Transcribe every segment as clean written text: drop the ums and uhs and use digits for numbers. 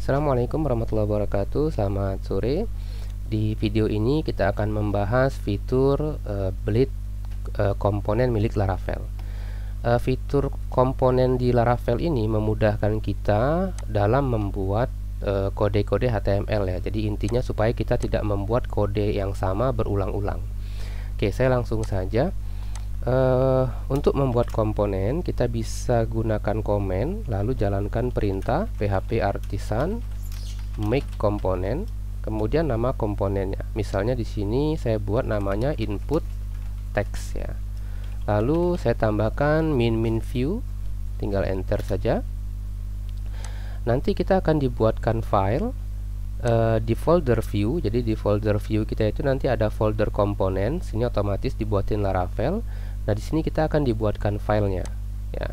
Assalamualaikum warahmatullahi wabarakatuh. Selamat sore. Di video ini kita akan membahas fitur Bleed komponen milik Laravel. Fitur komponen di Laravel ini memudahkan kita dalam membuat kode-kode HTML ya. Jadi intinya supaya kita tidak membuat kode yang sama berulang-ulang. Oke, saya langsung saja. Untuk membuat komponen kita bisa gunakan komen, lalu jalankan perintah php artisan make komponen, kemudian nama komponennya. Misalnya di sini saya buat namanya input text ya. Lalu saya tambahkan min view, tinggal enter saja. Nanti kita akan dibuatkan file di folder view. Jadi di folder view kita itu nanti ada folder komponen, sini otomatis dibuatin Laravel. Nah, di sini kita akan dibuatkan filenya ya.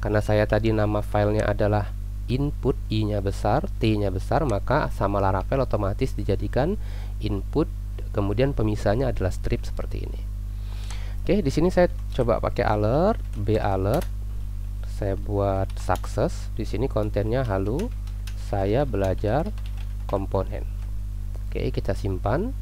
Karena saya tadi nama filenya adalah input, i-nya besar, t-nya besar, maka sama Laravel otomatis dijadikan input, kemudian pemisahnya adalah strip seperti ini. Oke, di sini saya coba pakai alert, b alert. Saya buat success. Di sini kontennya halo, saya belajar komponen. Oke, kita simpan.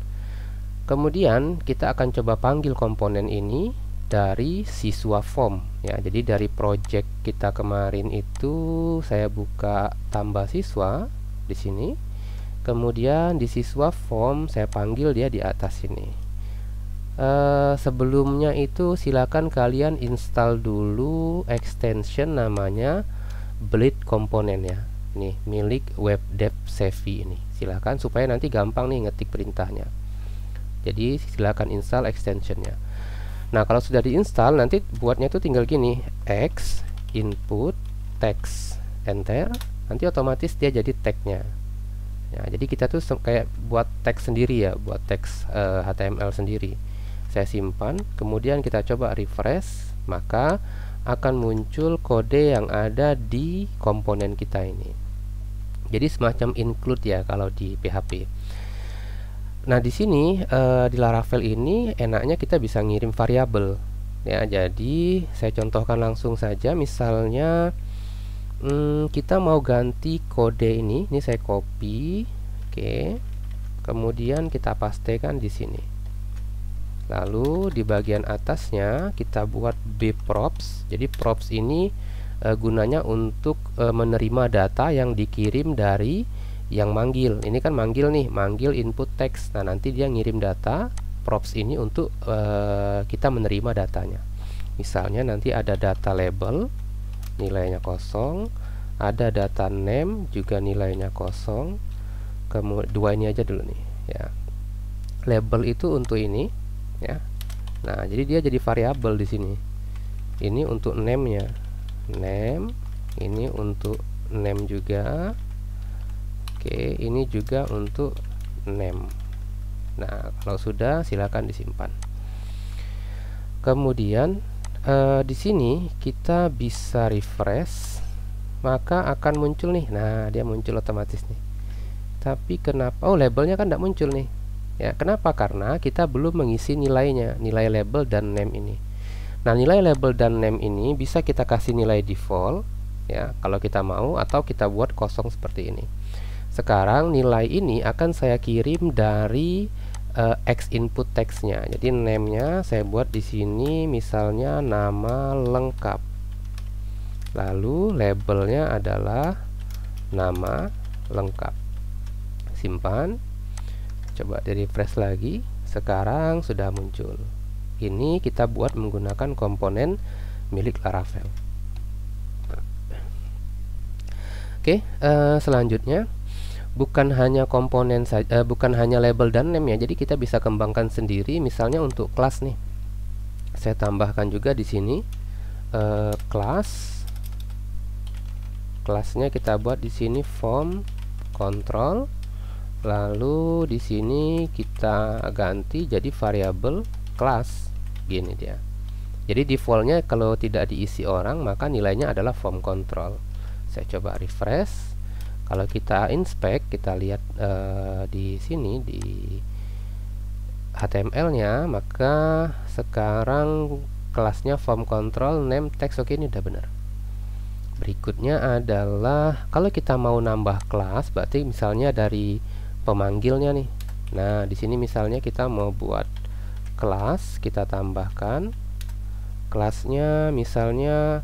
Kemudian kita akan coba panggil komponen ini dari siswa form ya. Jadi dari project kita kemarin itu saya buka tambah siswa di sini. Kemudian di siswa form saya panggil dia di atas sini. Sebelumnya itu silakan kalian install dulu extension namanya Bleed komponen ya. Nih, milik web dev Savvy ini. Silakan supaya nanti gampang nih ngetik perintahnya. Jadi silakan install extensionnya. Nah, kalau sudah diinstal nanti buatnya itu tinggal gini, x input text enter, nanti otomatis dia jadi tagnya. Ya, jadi kita tuh kayak buat teks sendiri ya, buat teks HTML sendiri. Saya simpan, kemudian kita coba refresh, maka akan muncul kode yang ada di komponen kita ini. Jadi semacam include ya kalau di PHP. Nah, di sini di Laravel ini enaknya kita bisa ngirim variabel ya. Jadi saya contohkan langsung saja. Misalnya kita mau ganti kode ini saya copy, oke. Kemudian kita pastekan di sini. Lalu di bagian atasnya kita buat bprops. Jadi props ini gunanya untuk menerima data yang dikirim dari yang manggil. Ini kan manggil nih, manggil input text. Nah, nanti dia ngirim data props ini untuk kita menerima datanya. Misalnya nanti ada data label, nilainya 0, ada data name juga nilainya 0. Kemudian dua ini aja dulu nih ya. Label itu untuk ini ya. Nah, jadi dia jadi variabel di sini. Ini untuk name-nya. Name, ini untuk name juga. Oke, ini juga untuk name. Nah, kalau sudah silakan disimpan. Kemudian di sini kita bisa refresh, maka akan muncul nih. Nah, dia muncul otomatis nih. Tapi kenapa? Oh, labelnya kan tidak muncul nih. Ya, kenapa? Karena kita belum mengisi nilainya, nilai label dan name ini. Nah, nilai label dan name ini bisa kita kasih nilai default ya, kalau kita mau, atau kita buat kosong seperti ini. Sekarang nilai ini akan saya kirim dari X input text-nya. Jadi name-nya saya buat di sini misalnya nama lengkap. Lalu labelnya adalah nama lengkap. Simpan. Coba di refresh lagi. Sekarang sudah muncul. Ini kita buat menggunakan komponen milik Laravel. Oke, selanjutnya bukan hanya komponen saja, bukan hanya label dan name ya. Jadi kita bisa kembangkan sendiri. Misalnya untuk kelas nih, saya tambahkan juga di sini kelasnya kita buat di sini form control. Lalu di sini kita ganti jadi variabel kelas. Gini dia. Jadi defaultnya kalau tidak diisi orang maka nilainya adalah form control. Saya coba refresh. Kalau kita inspect, kita lihat di sini di HTML-nya, maka sekarang kelasnya form control name text. Oke, ini udah benar. Berikutnya adalah kalau kita mau nambah kelas, berarti misalnya dari pemanggilnya nih. Nah, di sini misalnya kita mau buat kelas, kita tambahkan kelasnya misalnya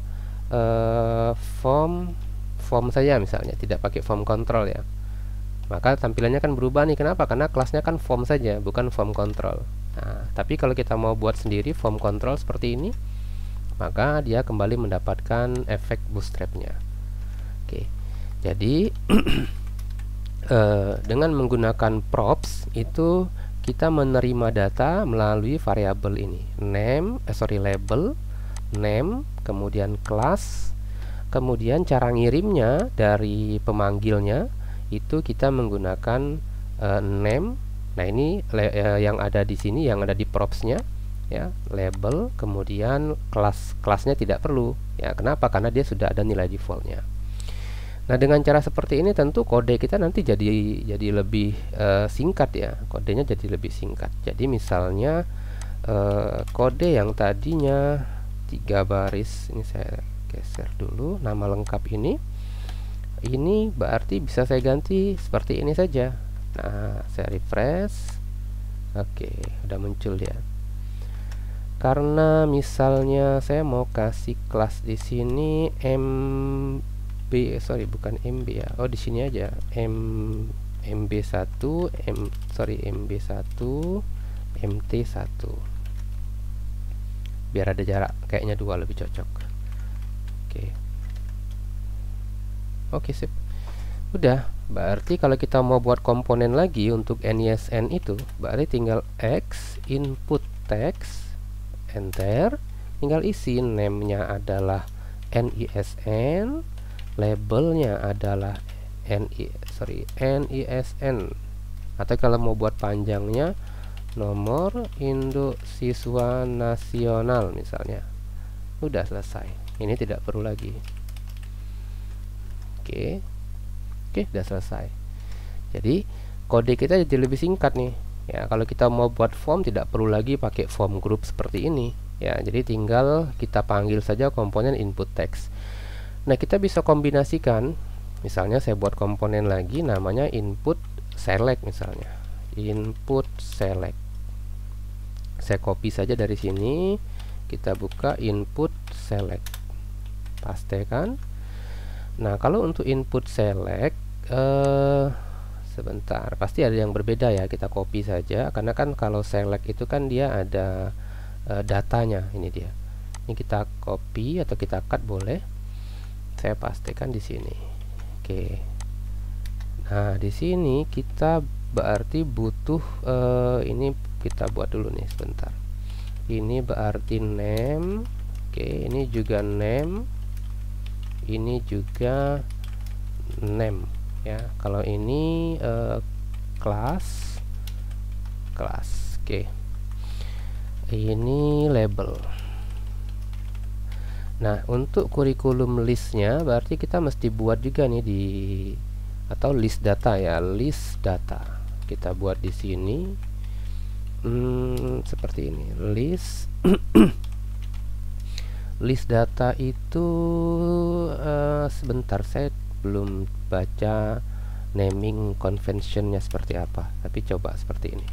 form saja misalnya, tidak pakai form control ya. Maka tampilannya kan berubah nih. Kenapa? Karena kelasnya kan form saja, bukan form control. Nah, tapi kalau kita mau buat sendiri form control seperti ini, maka dia kembali mendapatkan efek bootstrapnya. Oke, jadi dengan menggunakan props itu kita menerima data melalui variabel ini, label, name, kemudian kelas, kemudian cara ngirimnya dari pemanggilnya itu kita menggunakan name. Nah, ini yang ada di sini, yang ada di propsnya ya, label, kemudian kelasnya tidak perlu ya. Kenapa? Karena dia sudah ada nilai defaultnya. Nah, dengan cara seperti ini tentu kode kita nanti jadi lebih singkat ya. Kodenya jadi lebih singkat. Jadi misalnya kode yang tadinya 3 baris, ini saya geser dulu nama lengkap ini berarti bisa saya ganti seperti ini saja. Nah, saya refresh. Oke, udah muncul ya. Karena misalnya saya mau kasih kelas di sini bukan MB ya. Oh, di sini aja. MB1, MB1, MT1. Biar ada jarak, kayaknya 2 lebih cocok. Oke, sip. Udah, berarti kalau kita mau buat komponen lagi untuk NISN itu, berarti tinggal X input text, enter, tinggal isi name-nya adalah NISN, labelnya adalah NISN, atau kalau mau buat panjangnya nomor induk siswa nasional misalnya. Udah selesai, ini tidak perlu lagi. Oke, udah selesai. Jadi kode kita jadi lebih singkat nih ya. Kalau kita mau buat form tidak perlu lagi pakai form group seperti ini ya. Jadi tinggal kita panggil saja komponen input text. Nah, kita bisa kombinasikan. Misalnya saya buat komponen lagi namanya input select misalnya. Input select. Saya copy saja dari sini. Kita buka input select. Pastekan. Nah, kalau untuk input select sebentar, pasti ada yang berbeda ya. Kita copy saja karena kan kalau select itu kan dia ada datanya. Ini dia. Ini kita copy atau kita cut boleh. Saya pastikan di sini. Oke. Nah, di sini kita berarti butuh ini kita buat dulu nih sebentar. Ini berarti name. Oke, ini juga name. Ini juga name ya. Kalau ini kelas. Oke, ini label. Nah, untuk kurikulum listnya berarti kita mesti buat juga nih atau list data ya, list data. Kita buat di sini seperti ini, list list data itu sebentar, saya belum baca naming conventionnya seperti apa, tapi coba seperti ini.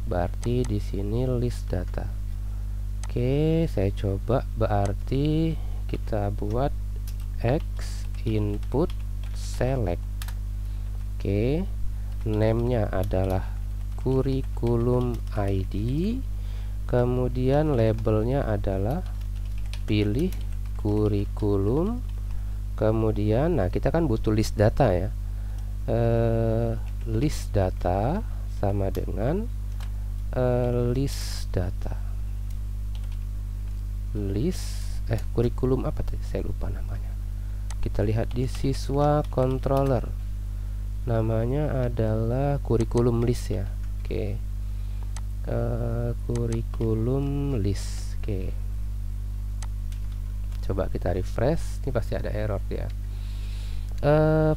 Berarti di sini list data. Oke, saya coba. Berarti kita buat X input select. Oke, name-nya adalah kurikulum ID, kemudian labelnya adalah pilih kurikulum, kemudian nah kita kan butuh list data ya. List data sama dengan list data, kurikulum apa tadi saya lupa namanya. Kita lihat di siswa controller, namanya adalah kurikulum list ya. Oke, kurikulum list. Oke, coba kita refresh. Ini pasti ada error ya.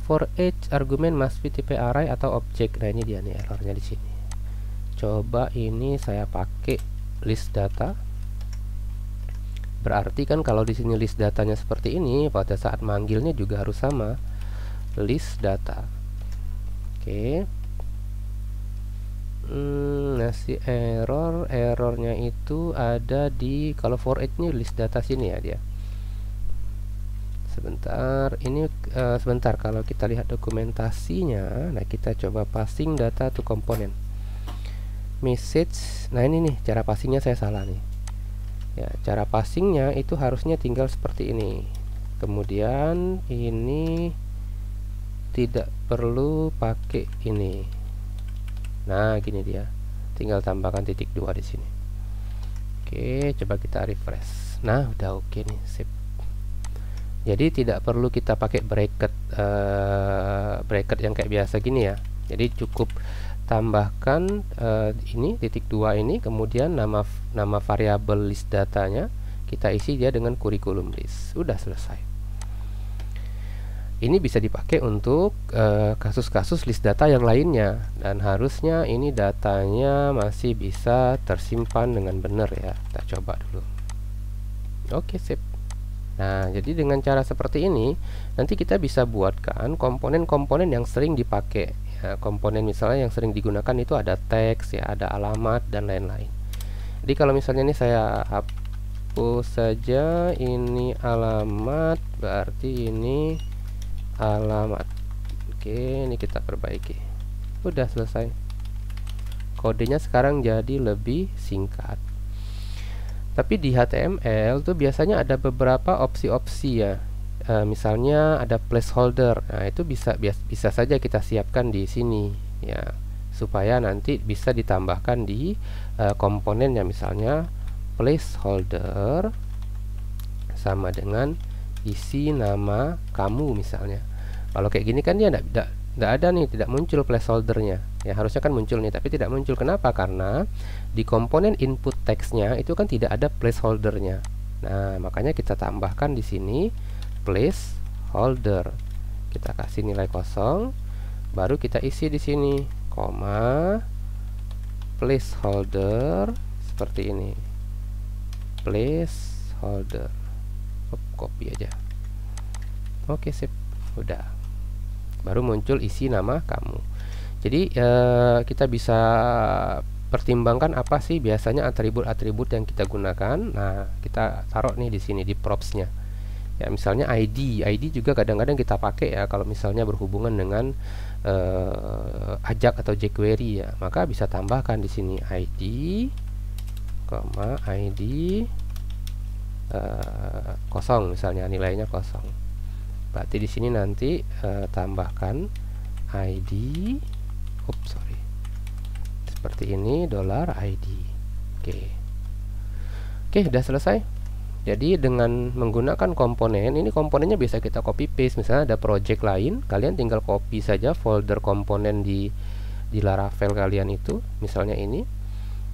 For each argument must be type array atau object. Nah, ini dia nih errornya di sini. Coba ini saya pakai list data Berarti kan kalau di sini list datanya seperti ini, pada saat manggilnya juga harus sama, list data. Oke. Nah, si errornya itu ada di, kalau for each ini list data sini ya dia. Sebentar, ini sebentar, kalau kita lihat dokumentasinya, nah kita coba passing data to component message. Nah ini nih cara passingnya saya salah nih ya, cara passingnya itu harusnya tinggal seperti ini, kemudian ini tidak perlu pakai ini. Nah gini dia, tinggal tambahkan titik 2 di sini. Oke, coba kita refresh. Nah udah oke nih, sip. Jadi tidak perlu kita pakai bracket yang kayak biasa gini ya. Jadi cukup tambahkan ini titik 2 ini, kemudian nama variabel list datanya kita isi dia dengan kurikulum list. Udah selesai. Ini bisa dipakai untuk kasus-kasus list data yang lainnya, dan harusnya ini datanya masih bisa tersimpan dengan benar ya. Kita coba dulu. Oke, sip. Nah, jadi dengan cara seperti ini nanti kita bisa buatkan komponen-komponen yang sering dipakai ya. Komponen misalnya yang sering digunakan itu ada teks ya, ada alamat dan lain-lain. Jadi kalau misalnya ini saya hapus saja ini alamat, berarti ini alamat. Oke, ini kita perbaiki. Udah selesai. Kodenya sekarang jadi lebih singkat. Tapi di HTML tuh biasanya ada beberapa opsi-opsi ya. Misalnya ada placeholder. Nah, itu bisa saja kita siapkan di sini ya, supaya nanti bisa ditambahkan di komponennya. Misalnya placeholder sama dengan isi nama kamu misalnya. Kalau kayak gini kan dia tidak ada nih, tidak muncul placeholdernya ya, harusnya kan muncul nih, tapi tidak muncul. Kenapa? Karena di komponen input teksnya itu kan tidak ada placeholdernya. Nah makanya kita tambahkan di sini placeholder, kita kasih nilai kosong, baru kita isi di sini koma placeholder seperti ini, placeholder. Copy aja. Oke, sip. Udah, baru muncul isi nama kamu. Jadi kita bisa pertimbangkan apa sih biasanya atribut-atribut yang kita gunakan. Nah, kita taruh nih di sini di propsnya. Ya, misalnya ID juga kadang-kadang kita pakai ya kalau misalnya berhubungan dengan AJAX atau jQuery ya, maka bisa tambahkan di sini ID, ID kosong misalnya, nilainya kosong. Berarti di sini nanti tambahkan ID, seperti ini $ID. Oke, udah selesai. Jadi dengan menggunakan komponen ini, komponennya bisa kita copy paste. Misalnya ada project lain, kalian tinggal copy saja folder komponen di Laravel kalian itu. Misalnya ini,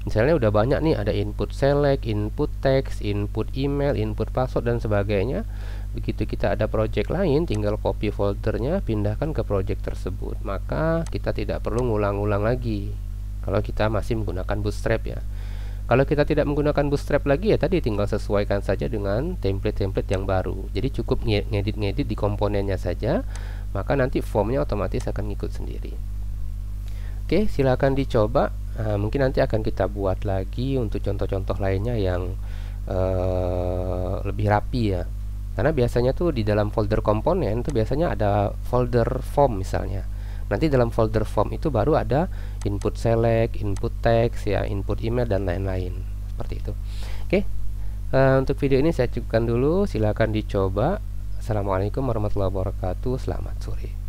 misalnya udah banyak nih, ada input select, input text, input email, input password dan sebagainya. Begitu kita ada project lain, tinggal copy foldernya, pindahkan ke project tersebut. Maka kita tidak perlu ngulang-ulang lagi kalau kita masih menggunakan Bootstrap ya. Kalau kita tidak menggunakan Bootstrap lagi ya tadi tinggal sesuaikan saja dengan template-template yang baru. Jadi cukup ngedit-ngedit di komponennya saja, maka nanti formnya otomatis akan ngikut sendiri. Oke, silakan dicoba. Mungkin nanti akan kita buat lagi untuk contoh-contoh lainnya yang lebih rapi ya. Karena biasanya tuh di dalam folder komponen tuh biasanya ada folder form misalnya. Nanti dalam folder form itu baru ada input select, input text ya, input email dan lain-lain. Seperti itu. Oke. Untuk video ini saya cukupkan dulu, silakan dicoba. Assalamualaikum warahmatullahi wabarakatuh. Selamat sore.